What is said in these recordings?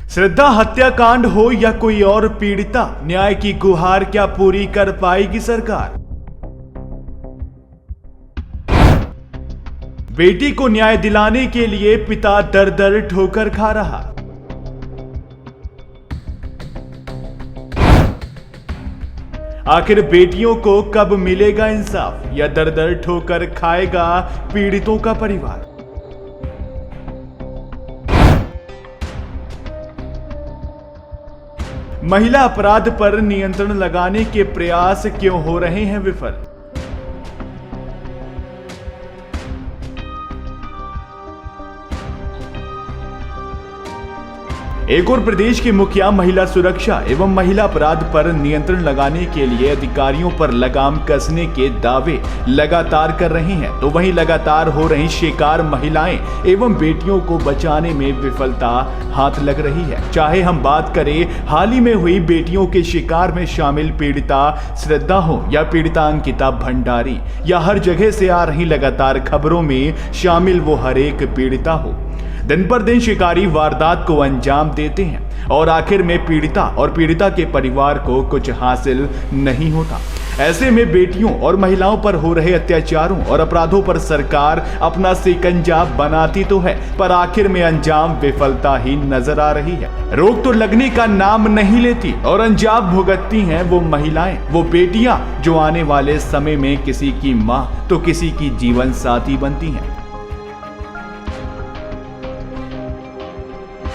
श्रद्धा हत्याकांड हो या कोई और पीड़िता, न्याय की गुहार क्या पूरी कर पाएगी सरकार? बेटी को न्याय दिलाने के लिए पिता दर दर ठोकर खा रहा। आखिर बेटियों को कब मिलेगा इंसाफ, या दर दर ठोकर खाएगा पीड़ितों का परिवार? महिला अपराध पर नियंत्रण लगाने के प्रयास क्यों हो रहे हैं विफल? एक और प्रदेश के मुखिया महिला सुरक्षा एवं महिला अपराध पर नियंत्रण लगाने के लिए अधिकारियों पर लगाम कसने के दावे लगातार कर रहे हैं, तो वहीं लगातार हो रही शिकार महिलाएं एवं बेटियों को बचाने में विफलता हाथ लग रही है। चाहे हम बात करें हाल ही में हुई बेटियों के शिकार में शामिल पीड़िता श्रद्धा हो या पीड़िता अंकिता भंडारी, या हर जगह से आ रही लगातार खबरों में शामिल वो हर एक पीड़िता हो, दिन पर दिन शिकारी वारदात को अंजाम देते हैं और आखिर में पीड़िता और पीड़िता के परिवार को कुछ हासिल नहीं होता। ऐसे में बेटियों और महिलाओं पर हो रहे अत्याचारों और अपराधों पर सरकार अपना शिकंजा बनाती तो है, पर आखिर में अंजाम विफलता ही नजर आ रही है। रोक तो लगने का नाम नहीं लेती और अंजाम भुगतती हैं वो महिलाएं, वो बेटियां जो आने वाले समय में किसी की मां तो किसी की जीवन साथी बनती हैं।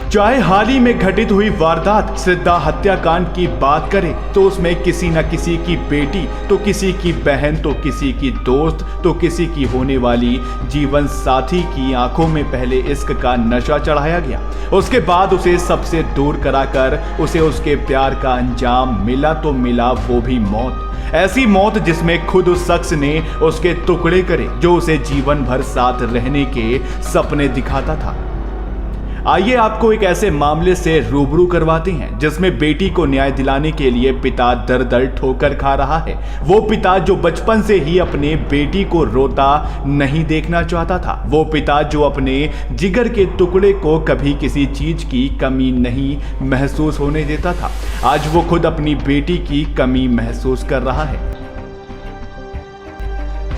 चाहे हाल ही में घटित हुई वारदात श्रद्धा हत्याकांड की बात करें तो उसमें किसी न किसी की बेटी तो किसी की बहन तो किसी की दोस्त तो किसी की होने वाली जीवन साथी की आंखों में पहले इश्क का नशा चढ़ाया गया, उसके बाद उसे सबसे दूर कराकर उसे उसके प्यार का अंजाम मिला तो मिला वो भी मौत। ऐसी मौत जिसमें खुद उस शख्स ने उसके टुकड़े करे जो उसे जीवन भर साथ रहने के सपने दिखाता था। आइए आपको एक ऐसे मामले से रूबरू करवाते हैं जिसमें बेटी को न्याय दिलाने के लिए पिता दर दर ठोकर खा रहा है। वो पिता जो बचपन से ही अपने बेटी को रोता नहीं देखना चाहता था, वो पिता जो अपने जिगर के टुकड़े को कभी किसी चीज की कमी नहीं महसूस होने देता था, आज वो खुद अपनी बेटी की कमी महसूस कर रहा है।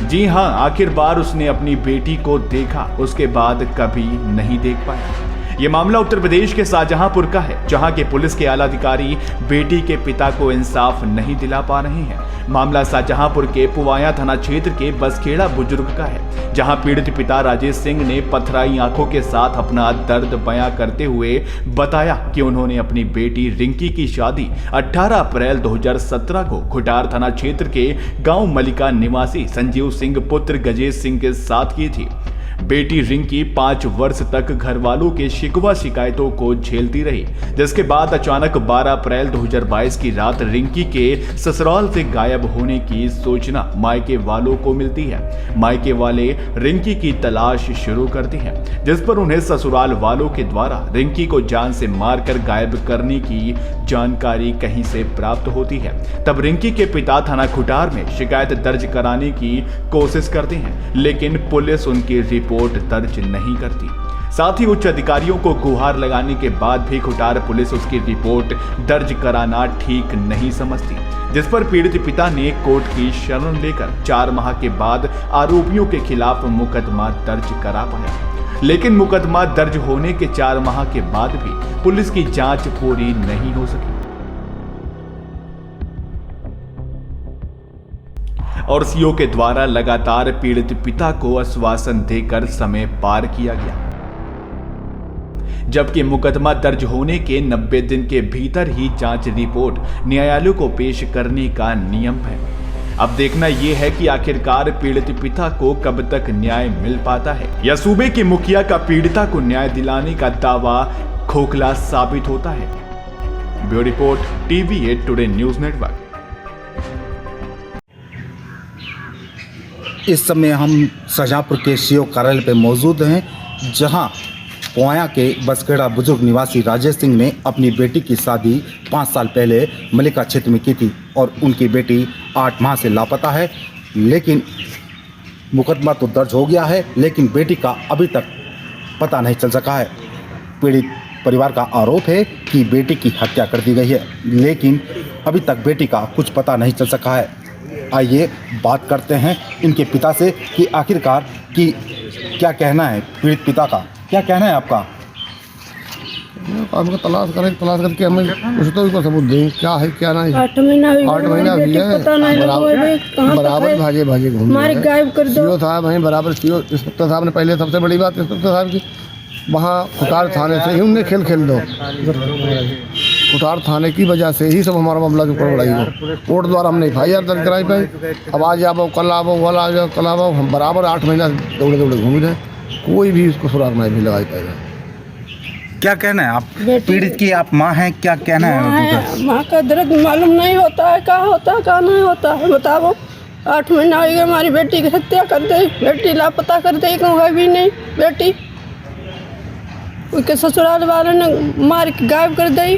जी हां, आखिर बार उसने अपनी बेटी को देखा, उसके बाद कभी नहीं देख पाया। ये मामला उत्तर प्रदेश के शाहजहांपुर का है, जहां के पुलिस के आला अधिकारी बेटी के पिता को इंसाफ नहीं दिला पा रहे हैं। मामला शाहजहांपुर के पुवाया थाना क्षेत्र के बसखेड़ा बुजुर्ग का है, जहां पीड़ित पिता राजेश सिंह ने पथराई आंखों के साथ अपना दर्द बयां करते हुए बताया कि उन्होंने अपनी बेटी रिंकी की शादी 18 अप्रैल 2017 को खुटार थाना क्षेत्र के गांव मलिका निवासी संजीव सिंह पुत्र गजेश सिंह के साथ की थी। बेटी रिंकी 5 वर्ष तक घर वालों के शिकवा शिकायतों को झेलती रही, जिसके बाद अचानक 12 अप्रैल 2022 की रात रिंकी के ससुराल से गायब होने की सूचना मायके वालों को मिलती है। मायके वाले रिंकी की तलाश शुरू करते हैं, जिस पर उन्हें ससुराल वालों के द्वारा रिंकी को जान से मारकर गायब करने की जानकारी कहीं से प्राप्त होती है। तब रिंकी के पिता थाना खुटार में शिकायत दर्ज कराने की कोशिश करते हैं, लेकिन पुलिस उनकी रिपोर्ट दर्ज नहीं करती। साथ ही उच्च अधिकारियों को गुहार लगाने के बाद भी खुटार पुलिस उसकी रिपोर्ट दर्ज कराना ठीक नहीं समझती, जिस पर पीड़ित पिता ने कोर्ट की शरण लेकर 4 माह के बाद आरोपियों के खिलाफ मुकदमा दर्ज करा पाया। लेकिन मुकदमा दर्ज होने के 4 माह के बाद भी पुलिस की जांच पूरी नहीं हो सकी और सीओ के द्वारा लगातार पीड़ित पिता को आश्वासन देकर समय पार किया गया, जबकि मुकदमा दर्ज होने के 90 दिन के भीतर ही जांच रिपोर्ट न्यायालय को पेश करने का नियम है। अब देखना यह है कि आखिरकार पीड़ित पिता को कब तक न्याय मिल पाता है, या सूबे के मुखिया का पीड़िता को न्याय दिलाने का दावा खोखला साबित होता है। Bureau report TV8 today news network. इस समय हम शाहजहांपुर के सीओ कार्यालय पे मौजूद हैं, जहां पोया के बसखेड़ा बुजुर्ग निवासी राजेश सिंह ने अपनी बेटी की शादी 5 साल पहले मलिका क्षेत्र में की थी और उनकी बेटी 8 माह से लापता है। लेकिन मुकदमा तो दर्ज हो गया है, लेकिन बेटी का अभी तक पता नहीं चल सका है। पीड़ित परिवार का आरोप है कि बेटी की हत्या कर दी गई है, लेकिन अभी तक बेटी का कुछ पता नहीं चल सका है। आइए बात करते हैं इनके पिता से कि आखिरकार कि क्या कहना है पीड़ित पिता का, क्या कहना है आपका? हमको तलाश करके हमें कुछ तो इसको सबूत दें, क्या है क्या नहीं। 8 महीना हुई 8 महीना हुई है, पता नहीं बराबर भागे घूम हमारे गायब कर दो। सीओ साहब हैं बराबर, सीओ इंस्पेक्टर साहब ने पहले सबसे बड़ी बात इंस्पेक्टर साहब की वहाँ खुटार थाने से ही उनने खेल दो, खुटार थाने की वजह से ही सब हमारा मामला जो बढ़ाई हो। कोर्ट द्वारा हमने FIR दर्ज कराई पाई। अब आज आओ कल आओ कल आ जाओ कल आओ, हम बराबर 8 महीना दौड़े घूम रहे, कोई भी इसको सुराग नहीं भी लगाई पाएगा। क्या कहना है आप पीड़ित की, आप माँ हैं, क्या कहना है? माँ का दर्द मालूम नहीं होता है, क्या होता है क्या नहीं होता है, बताओ। 8 महीना हो गया, हमारी बेटी की हत्या कर दी, बेटी लापता कर दी, कहूँ है भी नहीं बेटी, उसके ससुराल वालों ने मार के गायब कर दी।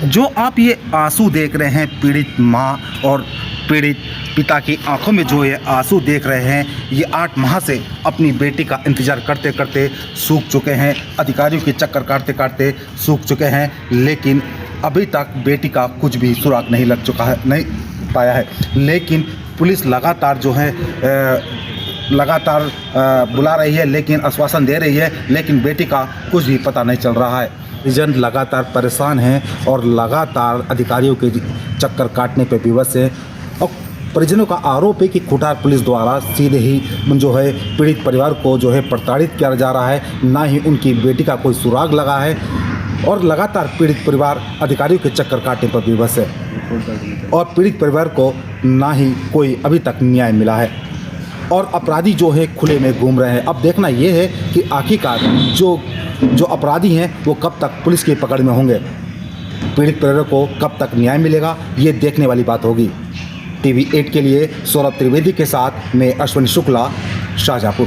जो आप ये आंसू देख रहे हैं पीड़ित माँ और पीड़ित पिता की आंखों में जो ये आंसू देख रहे हैं, ये 8 माह से अपनी बेटी का इंतज़ार करते करते सूख चुके हैं, अधिकारियों के चक्कर काटते काटते सूख चुके हैं, लेकिन अभी तक बेटी का कुछ भी सुराग नहीं लग चुका है, नहीं पाया है। लेकिन पुलिस लगातार जो है लगातार बुला रही है, लेकिन आश्वासन दे रही है, लेकिन बेटी का कुछ भी पता नहीं चल रहा है। परिजन लगातार परेशान हैं और लगातार अधिकारियों के चक्कर काटने पर विवश है और परिजनों का आरोप है कि खुटार पुलिस द्वारा सीधे ही जो है पीड़ित परिवार को जो है प्रताड़ित किया जा रहा है, ना ही उनकी बेटी का कोई सुराग लगा है और लगातार पीड़ित परिवार अधिकारियों के चक्कर काटने पर विवश है और पीड़ित परिवार को ना ही कोई अभी तक न्याय मिला है और अपराधी जो है खुले में घूम रहे हैं। अब देखना ये है कि आखिरकार जो अपराधी हैं वो कब तक पुलिस की पकड़ में होंगे, पीड़ित परिवार को कब तक न्याय मिलेगा, ये देखने वाली बात होगी। TV8 के लिए सौरभ त्रिवेदी के साथ मैं अश्विनी शुक्ला, शाहजहाँपुर।